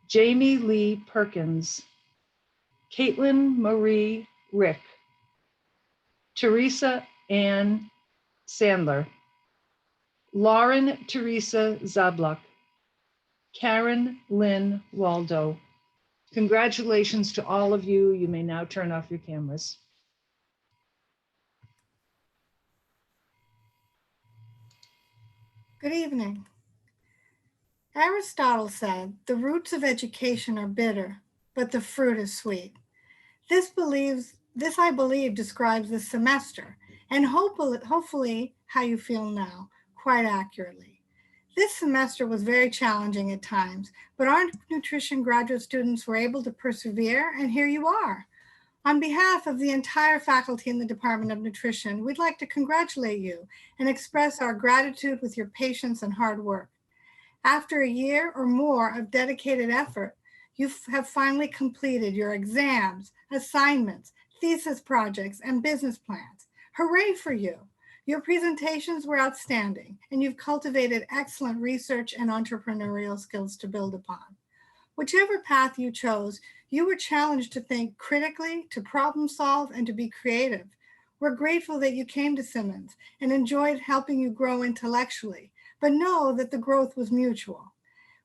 Jamie Lee Perkins, Caitlin Marie Rick, Teresa Ann Sandler, Lauren Teresa Zabluk, Karen Lynn Waldo. Congratulations to all of you. You may now turn off your cameras. Good evening. Aristotle said, "The roots of education are bitter, but the fruit is sweet." This I believe describes this semester, and hopefully how you feel now, quite accurately. This semester was very challenging at times, but our nutrition graduate students were able to persevere, and here you are. On behalf of the entire faculty in the Department of Nutrition, we'd like to congratulate you and express our gratitude with your patience and hard work. After a year or more of dedicated effort, you have finally completed your exams, assignments, thesis projects, and business plans. Hooray for you! Your presentations were outstanding, and you've cultivated excellent research and entrepreneurial skills to build upon. Whichever path you chose, you were challenged to think critically, to problem solve, and to be creative. We're grateful that you came to Simmons and enjoyed helping you grow intellectually, but know that the growth was mutual.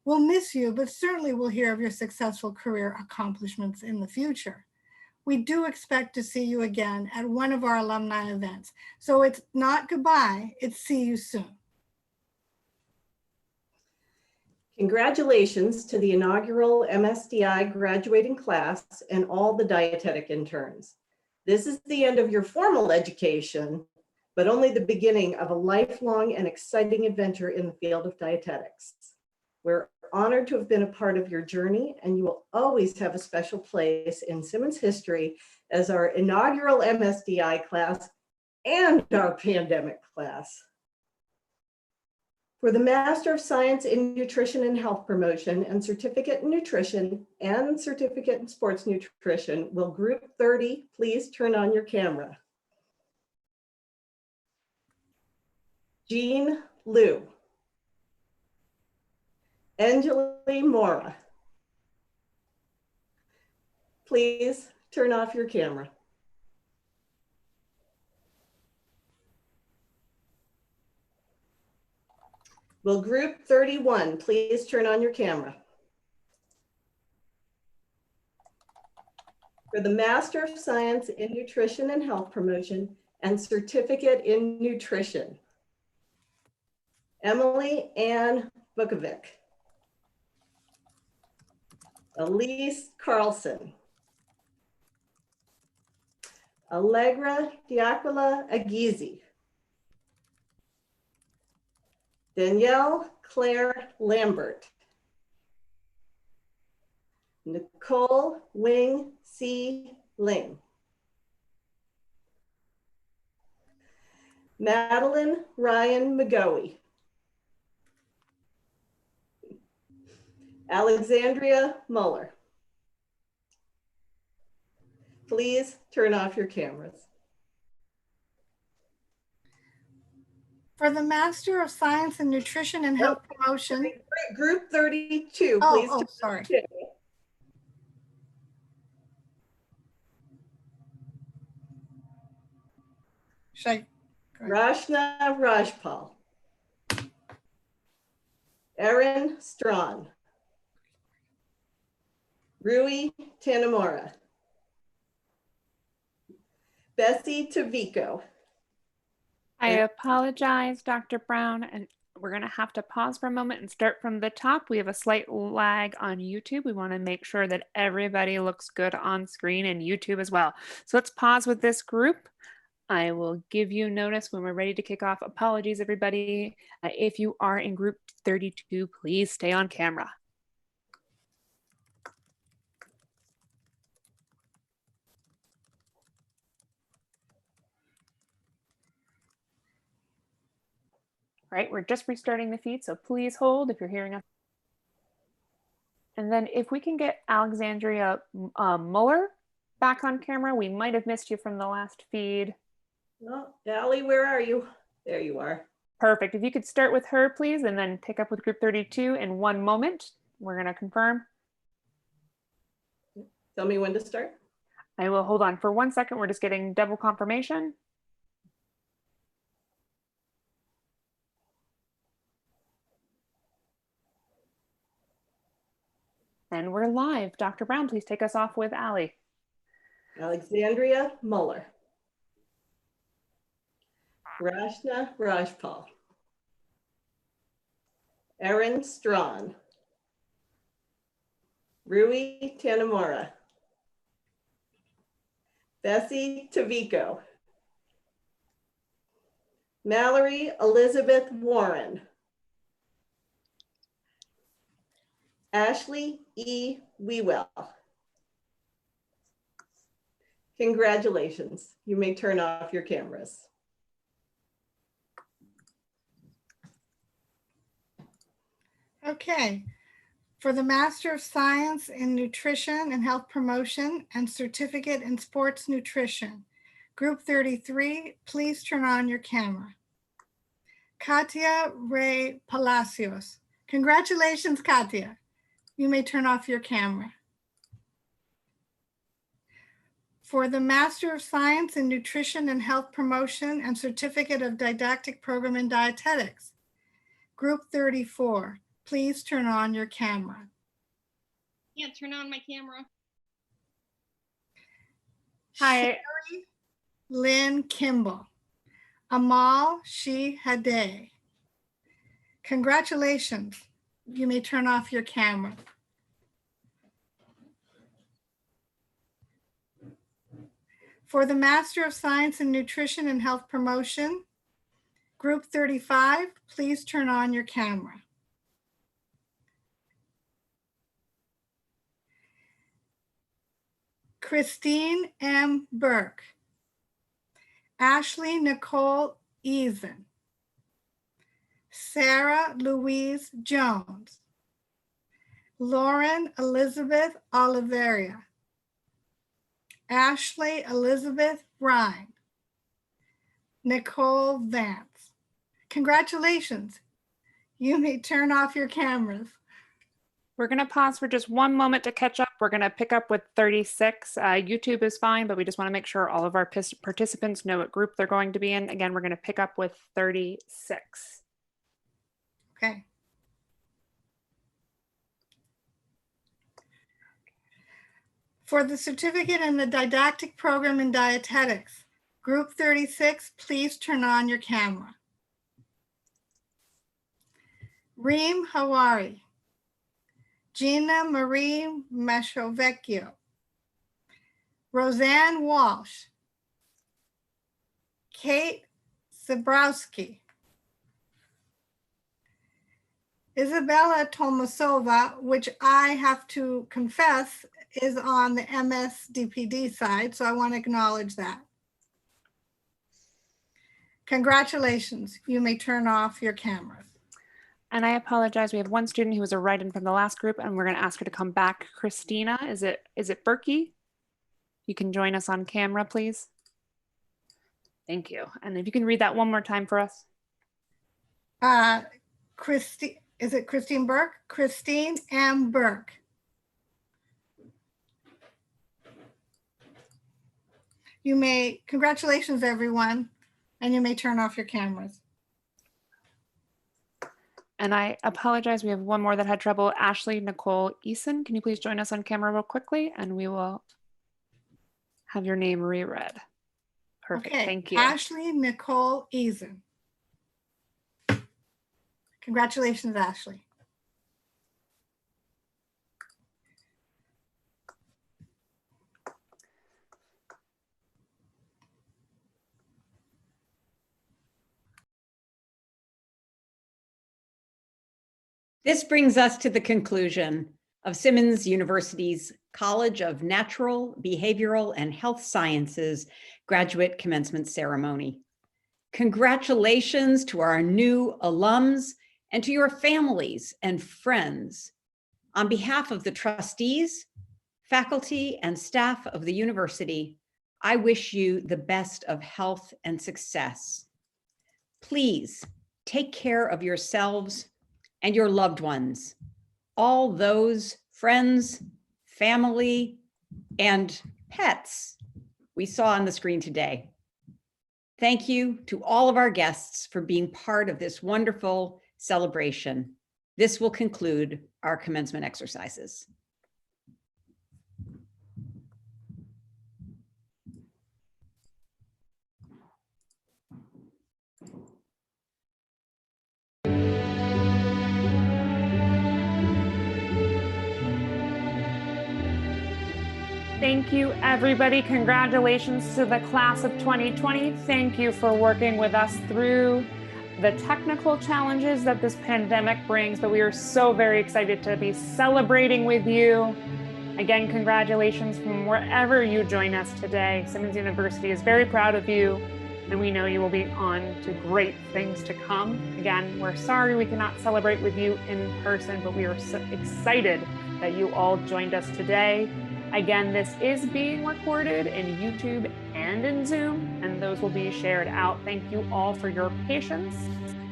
We'll miss you, but certainly we'll hear of your successful career accomplishments in the future. We do expect to see you again at one of our alumni events. So it's not goodbye, it's see you soon. Congratulations to the inaugural MSDI graduating class and all the dietetic interns. This is the end of your formal education, but only the beginning of a lifelong and exciting adventure in the field of dietetics. We're honored to have been a part of your journey, and you will always have a special place in Simmons history as our inaugural MSDI class and our pandemic class. For the Master of Science in Nutrition and Health Promotion and Certificate in Nutrition and Certificate in Sports Nutrition, will Group 30 please turn on your camera? Jean Liu. Anjali Mora. Please turn off your camera. Will Group 31 please turn on your camera? For the Master of Science in Nutrition and Health Promotion and Certificate in Nutrition, Emily Ann Vukovic. Elise Carlson. Allegra Diaquila Aguizi. Danielle Claire Lambert. Nicole Wing C. Ling. Madeline Ryan McGoey. Alexandria Muller. Please turn off your cameras. For the Master of Science in Nutrition and Health Promotion. Group 32, oh, please. Oh, sorry. Rashna Rajpal. Erin Strawn. Rui Tanamora. Bessie Tavico. I apologize, Dr. Brown, and we're going to have to pause for a moment and start from the top. We have a slight lag on YouTube. We want to make sure that everybody looks good on screen and YouTube as well. So let's pause with this group. I will give you notice when we're ready to kick off. Apologies, everybody. If you are in group 32, please stay on camera. All right, we're just restarting the feed, so please hold if you're hearing us. And then if we can get Alexandria Muller back on camera, we might have missed you from the last feed. Oh, Allie, where are you? There you are. Perfect. If you could start with her, please, and then pick up with group 32 in 1 moment. We're going to confirm. Tell me when to start. I will hold on for 1 second. We're just getting double confirmation. And we're live. Dr. Brown, please take us off with Allie. Alexandria Muller. Rashna Rajpal. Erin Strawn. Rui Tanamora, Bessie Tavico, Mallory Elizabeth Warren, Ashley E. Wewell. Congratulations. You may turn off your cameras. Okay. For the Master of Science in Nutrition and Health Promotion and Certificate in Sports Nutrition, Group 33, please turn on your camera. Katia Ray Palacios. Congratulations, Katia. You may turn off your camera. For the Master of Science in Nutrition and Health Promotion and Certificate of Didactic Program in Dietetics, Group 34, please turn on your camera. Can't turn on my camera. Hi. Sherry Lynn Kimball. Amal Shihadeh. Congratulations. You may turn off your camera. For the Master of Science in Nutrition and Health Promotion, Group 35, please turn on your camera. Christine M. Burke. Ashley Nicole Eason. Sarah Louise Jones. Lauren Elizabeth Oliveria. Ashley Elizabeth Ryan. Nicole Vance. Congratulations. You may turn off your cameras. We're going to pause for just one moment to catch up. We're going to pick up with 36. YouTube is fine, but we just want to make sure all of our participants know what group they're going to be in. Again, we're going to pick up with 36. Okay. For the certificate in the didactic program in dietetics, Group 36, please turn on your camera. Reem Hawari. Gina Marie Mashovecchio. Roseanne Walsh. Kate Zabrowski. Isabella Tomasova, which I have to confess is on the MSDPD side, so I want to acknowledge that. Congratulations. You may turn off your cameras. And I apologize. We have one student who was a write-in from the last group, and we're going to ask her to come back. Christina, is it Berkey? You can join us on camera, please. Thank you. And if you can read that one more time for us. Is it Christine Burke? Christine M. Burke. You may, congratulations everyone, and you may turn off your cameras. And I apologize, we have one more that had trouble. Ashley Nicole Eason, can you please join us on camera real quickly, and we will have your name reread. Perfect, Okay. Thank you. Ashley Nicole Eason. Congratulations, Ashley. This brings us to the conclusion of Simmons University's College of Natural, Behavioral, and Health Sciences graduate commencement ceremony. Congratulations to our new alums and to your families and friends. On behalf of the trustees, faculty, and staff of the university, I wish you the best of health and success. Please take care of yourselves and your loved ones, all those friends, family, and pets we saw on the screen today. Thank you to all of our guests for being part of this wonderful celebration. This will conclude our commencement exercises. Thank you, everybody. Congratulations to the class of 2020. Thank you for working with us through the technical challenges that this pandemic brings, but we are so very excited to be celebrating with you. Again, congratulations from wherever you join us today. Simmons University is very proud of you, and we know you will be on to great things to come. Again, we're sorry we cannot celebrate with you in person, but we are so excited that you all joined us today. Again, this is being recorded in YouTube and in Zoom, and those will be shared out. Thank you all for your patience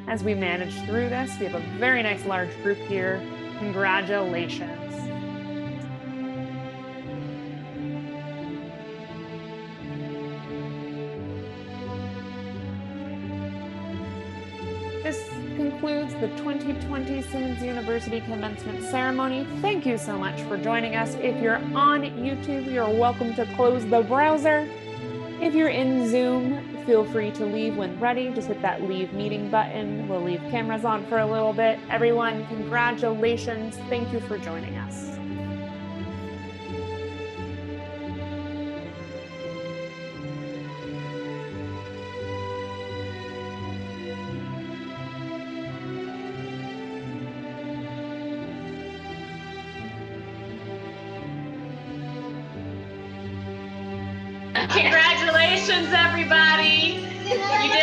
as we manage through this. We have a very nice large group here. Congratulations. This concludes the 2020 Simmons University Commencement Ceremony. Thank you so much for joining us. If you're on YouTube, you're welcome to close the browser. If you're in Zoom, feel free to leave when ready. Just hit that leave meeting button. We'll leave cameras on for a little bit. Everyone, congratulations. Thank you for joining us. Congratulations, everybody. You did